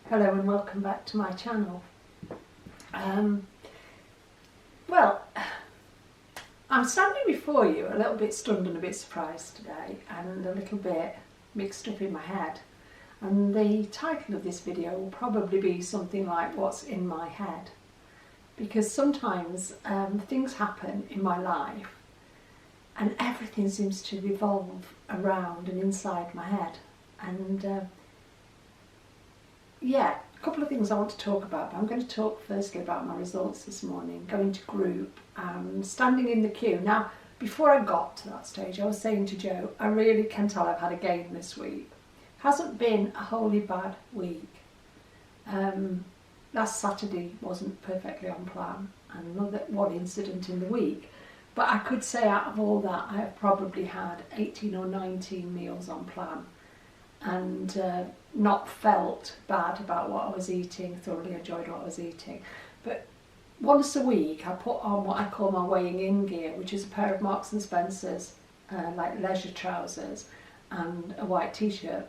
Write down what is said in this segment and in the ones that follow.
Hello and welcome back to my channel. Well, I'm standing before you a little bit stunned and a bit surprised today, and a little bit mixed up in my head. And the title of this video will probably be something like "What's in my head?" Because sometimes things happen in my life and everything seems to revolve around and inside my head. And yeah, a couple of things I want to talk about, but I'm going to talk firstly about my results this morning, going to group and standing in the queue. Now, before I got to that stage, I was saying to Joe, I really can tell I've had a gain this week. Hasn't been a wholly bad week. Last Saturday wasn't perfectly on plan, and another one incident in the week. But I could say out of all that, I have probably had 18 or 19 meals on plan, and not felt bad about what I was eating, thoroughly enjoyed what I was eating. But once a week I put on what I call my weighing in gear, which is a pair of Marks and Spencer's like leisure trousers and a white t-shirt.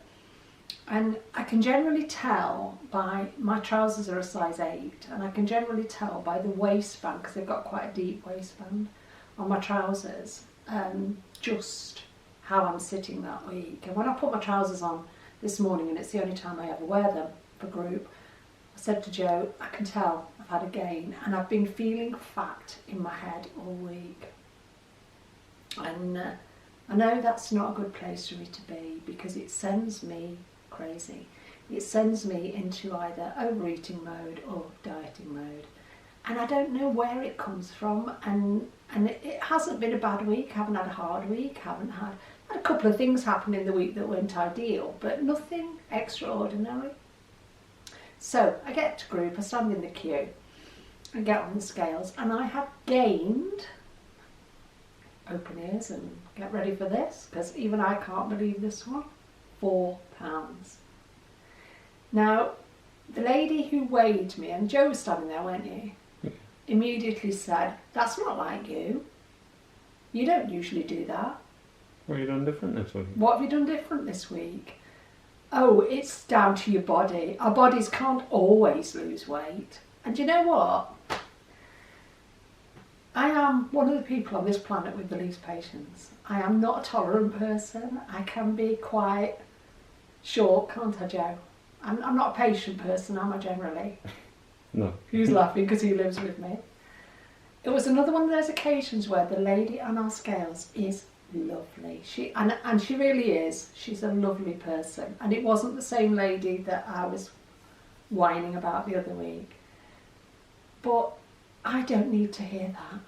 And I can generally tell by, my trousers are a size 8, and I can generally tell by the waistband, because they've got quite a deep waistband on my trousers, just how I'm sitting that week. And when I put my trousers on this morning, and it's the only time I ever wear them for group, I said to Joe, I can tell I've had a gain, and I've been feeling fat in my head all week. And I know that's not a good place for me to be, because it sends me crazy. It sends me into either overeating mode or dieting mode. And I don't know where it comes from, and it hasn't been a bad week. I haven't had a hard week, haven't had a couple of things happen in the week that weren't ideal, but nothing extraordinary. So I get to group, I stand in the queue, I get on the scales, and I have gained, open ears and get ready for this, because even I can't believe this one, 4 pounds. Now, the lady who weighed me, and Joe was standing there, weren't you? Immediately said, "That's not like you. You don't usually do that. What have you done different this week?" What have you done different this week? Oh, it's down to your body. Our bodies can't always lose weight. And you know what? I am one of the people on this planet with the least patience. I am not a tolerant person. I can be quite short, can't I, Joe? I'm not a patient person, am I, generally? No. He's laughing because he lives with me. It was another one of those occasions where the lady on our scales is lovely. And she really is. She's a lovely person. And it wasn't the same lady that I was whining about the other week. But I don't need to hear that.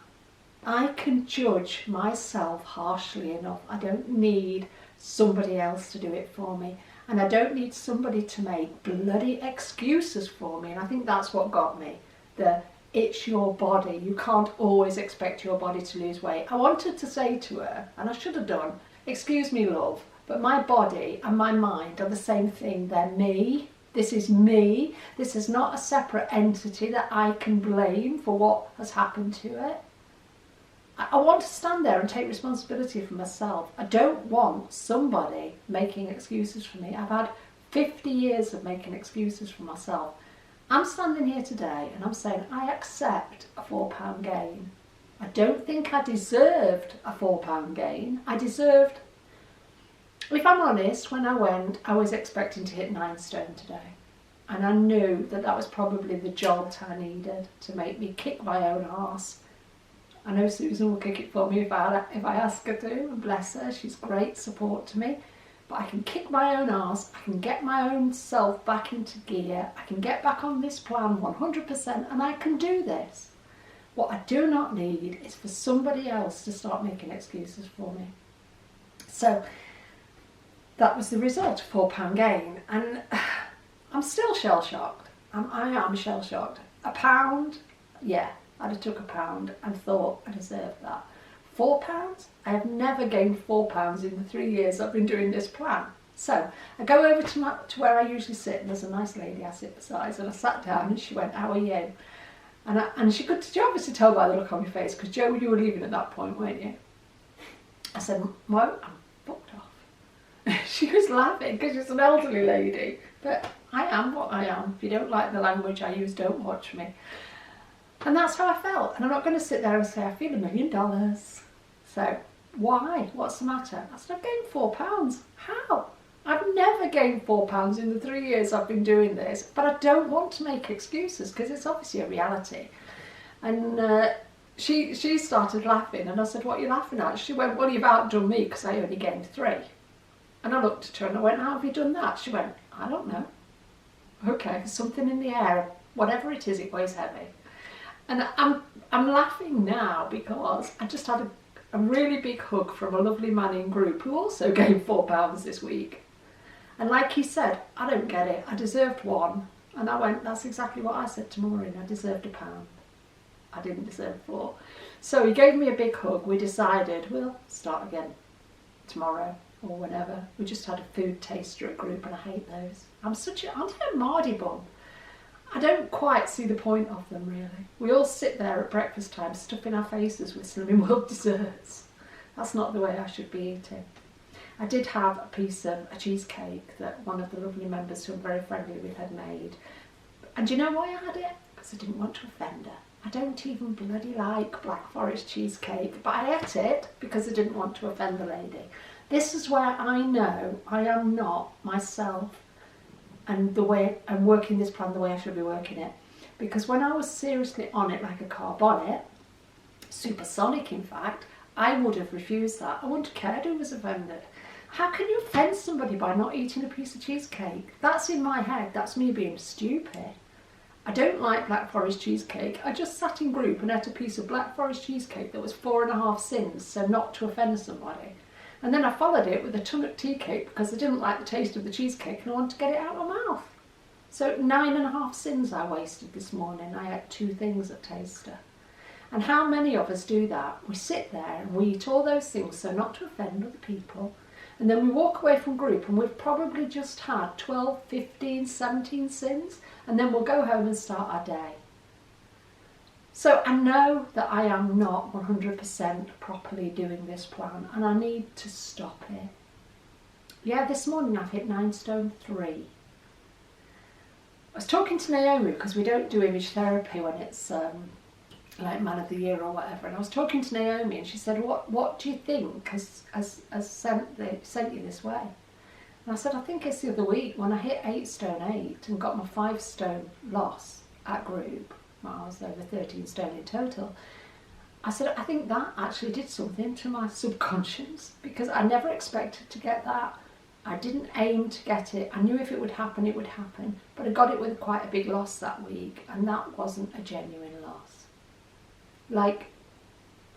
I can judge myself harshly enough. I don't need somebody else to do it for me. And I don't need somebody to make bloody excuses for me. And I think that's what got me. It's your body. You can't always expect your body to lose weight. I wanted to say to her, and I should have done, "Excuse me, love, but my body and my mind are the same thing. They're me. This is me. This is not a separate entity that I can blame for what has happened to it. I want to stand there and take responsibility for myself. I don't want somebody making excuses for me. I've had 50 years of making excuses for myself. I'm standing here today and I'm saying I accept a 4 pound gain. I don't think I deserved a 4 pound gain. If I'm honest, when I went, I was expecting to hit 9 stone today. And I knew that that was probably the jolt I needed to make me kick my own arse. I know Susan will kick it for me if I ask her to, and bless her, she's great support to me. But I can kick my own arse, I can get my own self back into gear, I can get back on this plan 100%, and I can do this. What I do not need is for somebody else to start making excuses for me. So that was the result, a £4 gain, and I'm still shell-shocked. I am shell-shocked. £1, yeah, I'd have took £1 and thought I deserved that. £4? I have never gained £4 in the 3 years I've been doing this plan. So I go over to where I usually sit, and there's a nice lady I sit beside, and I sat down and she went, "How are you?" And she could obviously tell by the look on my face, because Joe, you were leaving at that point, weren't you? I said, "Mo, I'm booked off." She was laughing because she's an elderly lady But I am what I am. If you don't like the language I use, don't watch me. And that's how I felt. And I'm not going to sit there and say, I feel $1 million. So, why? What's the matter? I said, I've gained £4. How? I've never gained £4 in the 3 years I've been doing this. But I don't want to make excuses because it's obviously a reality. And she started laughing. And I said, what are you laughing at? She went, well, you've outdone me because I only gained 3. And I looked at her and I went, how have you done that? She went, I don't know. Okay, there's something in the air. Whatever it is, it weighs heavy. And I'm laughing now because I just had a really big hug from a lovely man in group who also gained £4 this week. And like he said, I don't get it. I deserved 1. And I went, that's exactly what I said to Maureen. I deserved £1. I didn't deserve 4. So he gave me a big hug. We decided we'll start again tomorrow or whenever. We just had a food taster at group and I hate those. I'm a Mardy bum. I don't quite see the point of them really. We all sit there at breakfast time stuffing our faces with Slimming World desserts. That's not the way I should be eating. I did have a piece of a cheesecake that one of the lovely members who I'm very friendly with had made. And do you know why I had it? Because I didn't want to offend her. I don't even bloody like Black Forest cheesecake, but I ate it because I didn't want to offend the lady. This is where I know I am not myself and the way I'm working this plan the way I should be working it. Because when I was seriously on it like a carb on it, supersonic in fact, I would have refused that. I wouldn't have cared who was offended. How can you offend somebody by not eating a piece of cheesecake? That's in my head, that's me being stupid. I don't like Black Forest cheesecake. I just sat in group and ate a piece of Black Forest cheesecake that was 4.5 sins, so not to offend somebody. And then I followed it with a Tunnock tea cake because I didn't like the taste of the cheesecake and I wanted to get it out of my mouth. So 9.5 sins I wasted this morning. I ate 2 things at Taster. And how many of us do that? We sit there and we eat all those things so not to offend other people. And then we walk away from group and we've probably just had 12, 15, 17 sins. And then we'll go home and start our day. So I know that I am not 100% properly doing this plan and I need to stop it. Yeah, this morning I've hit 9 stone 3. I was talking to Naomi because we don't do image therapy when it's like Man of the Year or whatever, and I was talking to Naomi and she said, what do you think has sent you this way? And I said, I think it's the other week when I hit 8 stone 8 and got my 5 stone loss at group. I was over 13 stone in total. I said, I think that actually did something to my subconscious because I never expected to get that. I didn't aim to get it. I knew if it would happen, it would happen. But I got it with quite a big loss that week and that wasn't a genuine loss. Like,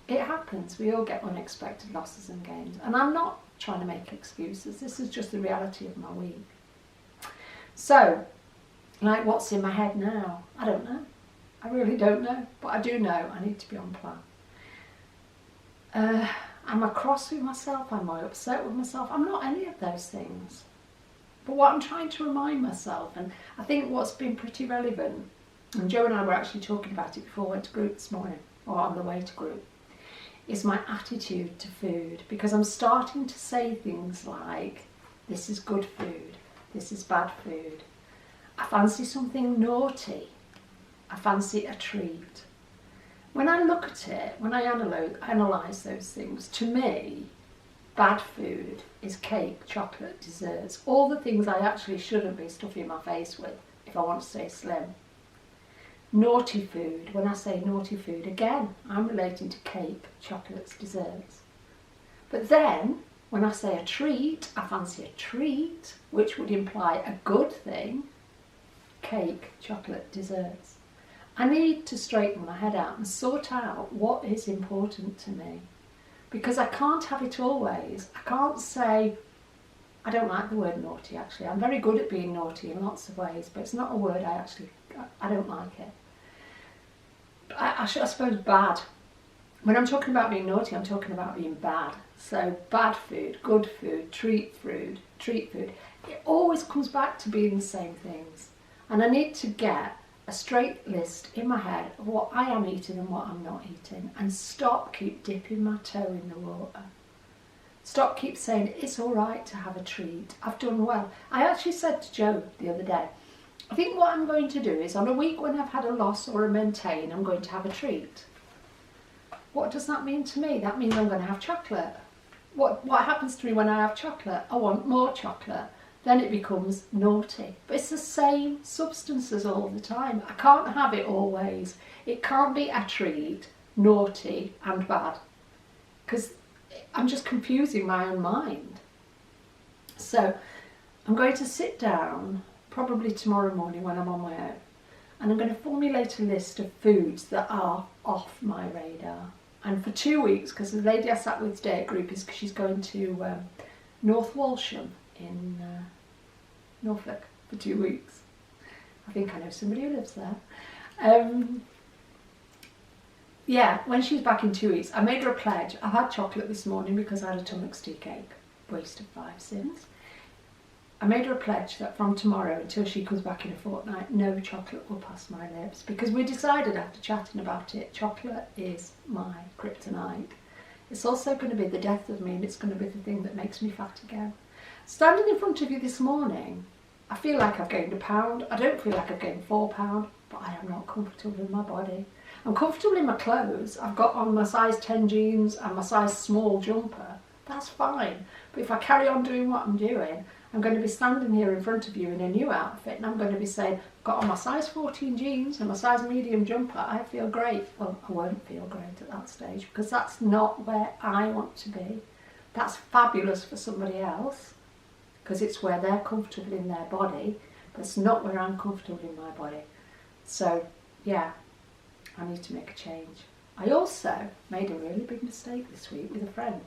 it happens. We all get unexpected losses and gains. And I'm not trying to make excuses. This is just the reality of my week. So, like, what's in my head now? I don't know. I really don't know, but I do know I need to be on plan. Am I cross with myself? Am I upset with myself? I'm not any of those things. But what I'm trying to remind myself, and I think what's been pretty relevant, and Joe and I were actually talking about it before we went to group this morning, or on the way to group, is my attitude to food. Because I'm starting to say things like, this is good food, this is bad food. I fancy something naughty. I fancy a treat. When I look at it, when I analyse those things, to me, bad food is cake, chocolate, desserts, all the things I actually shouldn't be stuffing my face with if I want to stay slim. Naughty food, when I say naughty food, again, I'm relating to cake, chocolates, desserts. But then, when I say a treat, I fancy a treat, which would imply a good thing, cake, chocolate, desserts. I need to straighten my head out and sort out what is important to me. Because I can't have it always. I can't say, I don't like the word naughty actually. I'm very good at being naughty in lots of ways, but it's not a word I don't like it. I suppose bad. When I'm talking about being naughty, I'm talking about being bad. So bad food, good food, treat food. It always comes back to being the same things. And I need to get a straight list in my head of what I am eating and what I'm not eating and keep dipping my toe in the water. Stop keep saying it's all right to have a treat. I've done well. I actually said to Joe the other day, I think what I'm going to do is on a week when I've had a loss or a maintain, I'm going to have a treat. What does that mean to me? That means I'm going to have chocolate. What happens to me when I have chocolate? I want more chocolate. Then it becomes naughty. But it's the same substances all the time. I can't have it always. It can't be a treat, naughty and bad. Because I'm just confusing my own mind. So I'm going to sit down probably tomorrow morning when I'm on my own, and I'm going to formulate a list of foods that are off my radar. And for 2 weeks, because the lady I sat with today at group is she's going to North Walsham in Norfolk for 2 weeks. I think I know somebody who lives there. Yeah, when she's back in 2 weeks, I made her a pledge. I've had chocolate this morning because I had a Tummock tea cake. Waste of 5 cents. I made her a pledge that from tomorrow until she comes back in a fortnight, no chocolate will pass my lips, because we decided after chatting about it, chocolate is my kryptonite. It's also going to be the death of me, and it's going to be the thing that makes me fat again. Standing in front of you this morning, I feel like I've gained £1. I don't feel like I've gained £4, but I am not comfortable in my body. I'm comfortable in my clothes. I've got on my size 10 jeans and my size small jumper. That's fine. But if I carry on doing what I'm doing, I'm going to be standing here in front of you in a new outfit, and I'm going to be saying, I've got on my size 14 jeans and my size medium jumper, I feel great. Well, I won't feel great at that stage, because that's not where I want to be. That's fabulous for somebody else, because it's where they're comfortable in their body, but it's not where I'm comfortable in my body. So, yeah, I need to make a change. I also made a really big mistake this week with a friend.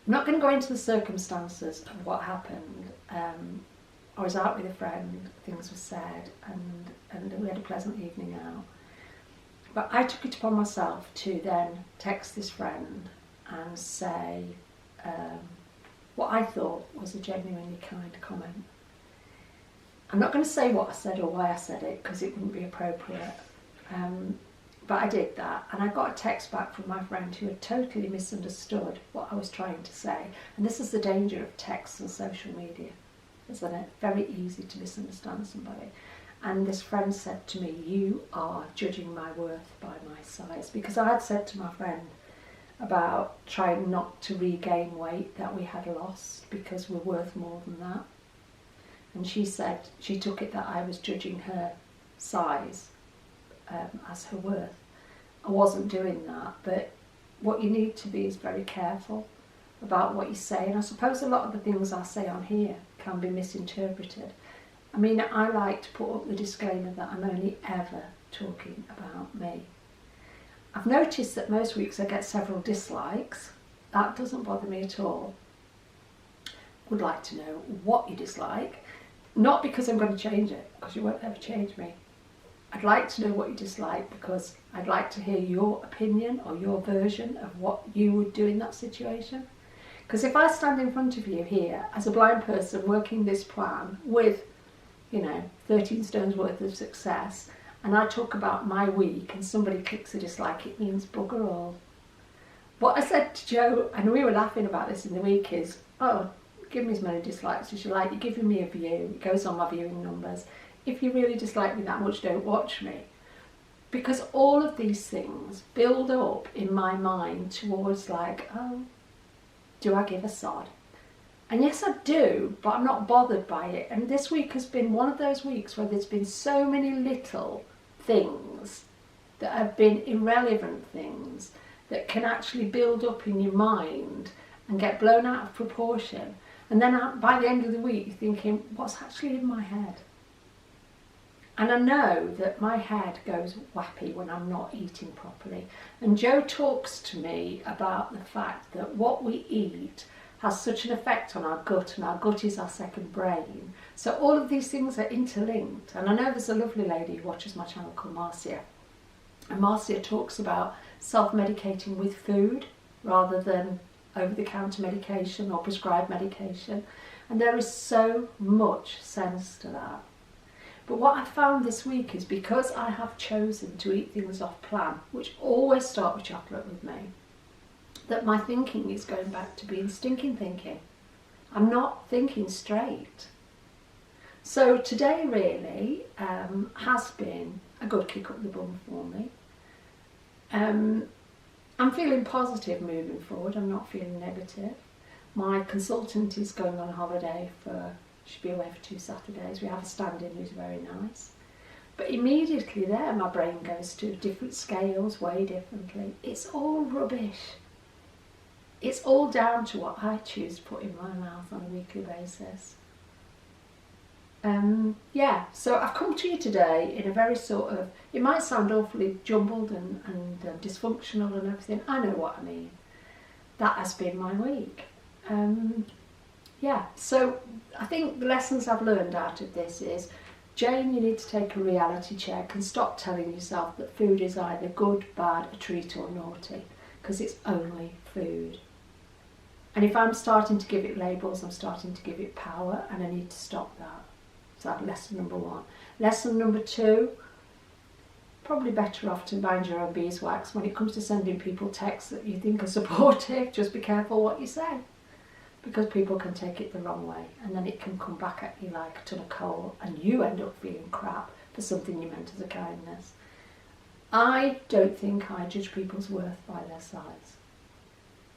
I'm not going to go into the circumstances of what happened. I was out with a friend, things were said, and we had a pleasant evening out. But I took it upon myself to then text this friend and say what I thought was a genuinely kind comment. I'm not going to say what I said or why I said it, because it wouldn't be appropriate. But I did that, and I got a text back from my friend who had totally misunderstood what I was trying to say. And this is the danger of text and social media, isn't it? Very easy to misunderstand somebody. And this friend said to me, you are judging my worth by my size. Because I had said to my friend about trying not to regain weight that we had lost, because we're worth more than that. And she said, she took it that I was judging her size as her worth. I wasn't doing that, but what you need to be is very careful about what you say, and I suppose a lot of the things I say on here can be misinterpreted. I mean, I like to put up the disclaimer that I'm only ever talking about me. I've noticed that most weeks I get several dislikes. That doesn't bother me at all. Would like to know what you dislike, not because I'm going to change it, because you won't ever change me. I'd like to know what you dislike, because I'd like to hear your opinion or your version of what you would do in that situation. Because if I stand in front of you here as a blind person working this plan with, 13 stones worth of success, and I talk about my week and somebody clicks a dislike, it means bugger all. What I said to Joe, and we were laughing about this in the week, is, oh, give me as many dislikes as you like, you're giving me a view, it goes on my viewing numbers. If you really dislike me that much, don't watch me. Because all of these things build up in my mind towards like, oh, do I give a sod? And yes, I do, but I'm not bothered by it. And this week has been one of those weeks where there's been so many little things that have been irrelevant things that can actually build up in your mind and get blown out of proportion. And then by the end of the week, you're thinking, what's actually in my head? And I know that my head goes wappy when I'm not eating properly. And Joe talks to me about the fact that what we eat has such an effect on our gut, and our gut is our second brain. So all of these things are interlinked. And I know there's a lovely lady who watches my channel called Marcia. And Marcia talks about self-medicating with food rather than over-the-counter medication or prescribed medication. And there is so much sense to that. But what I found this week is, because I have chosen to eat things off plan, which always start with chocolate with me, that my thinking is going back to being stinking thinking. I'm not thinking straight. So today really has been a good kick up the bum for me. I'm feeling positive moving forward. I'm not feeling negative. My consultant is going on holiday she'll be away for 2 Saturdays. We have a stand-in who's very nice. But immediately there my brain goes to different scales, way differently. It's all rubbish. It's all down to what I choose to put in my mouth on a weekly basis. So I've come to you today in a very sort of, it might sound awfully jumbled and dysfunctional and everything. I know what I mean. That has been my week. So I think the lessons I've learned out of this is, Jane, you need to take a reality check and stop telling yourself that food is either good, bad, a treat or naughty, because it's only food. And if I'm starting to give it labels, I'm starting to give it power, and I need to stop that. So that's lesson number 1. Lesson number 2, probably better off to mind your own beeswax. When it comes to sending people texts that you think are supportive, just be careful what you say, because people can take it the wrong way, and then it can come back at you like a ton of coal, and you end up feeling crap for something you meant as a kindness. I don't think I judge people's worth by their size.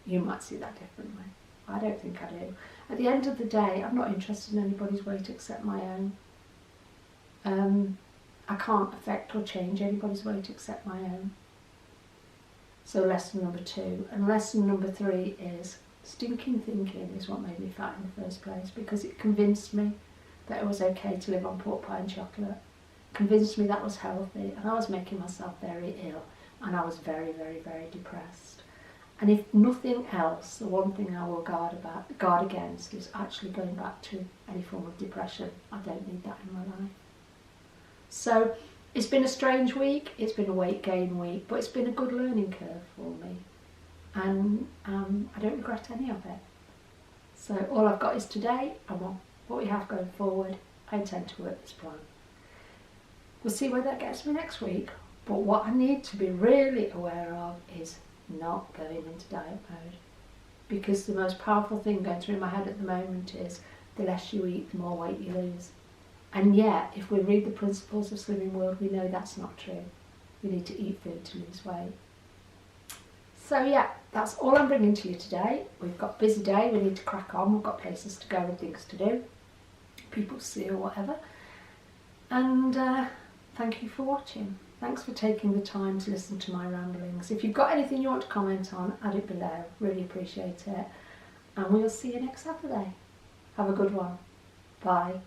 You might see that differently. I don't think I do. At the end of the day, I'm not interested in anybody's weight except my own. I can't affect or change anybody's weight except my own. So lesson number 2. And lesson number 3 is, stinking thinking is what made me fat in the first place, because it convinced me that it was okay to live on pork pie and chocolate. Convinced me that was healthy, and I was making myself very ill, and I was very, very, very depressed. And if nothing else, the one thing I will guard against is actually going back to any form of depression. I don't need that in my life. So it's been a strange week, it's been a weight gain week, but it's been a good learning curve for me. And I don't regret any of it. So all I've got is today, and what we have going forward. I intend to work this plan. We'll see where that gets me next week, but what I need to be really aware of is not going into diet mode, because the most powerful thing going through my head at the moment is the less you eat, the more weight you lose. And yet, if we read the principles of Slimming World, we know that's not true. We need to eat food to lose weight. So yeah, that's all I'm bringing to you today. We've got a busy day, we need to crack on, we've got places to go and things to do, people to see or whatever. And thank you for watching. Thanks for taking the time to listen to my ramblings. If you've got anything you want to comment on, add it below. Really appreciate it. And we'll see you next Saturday. Have a good one. Bye.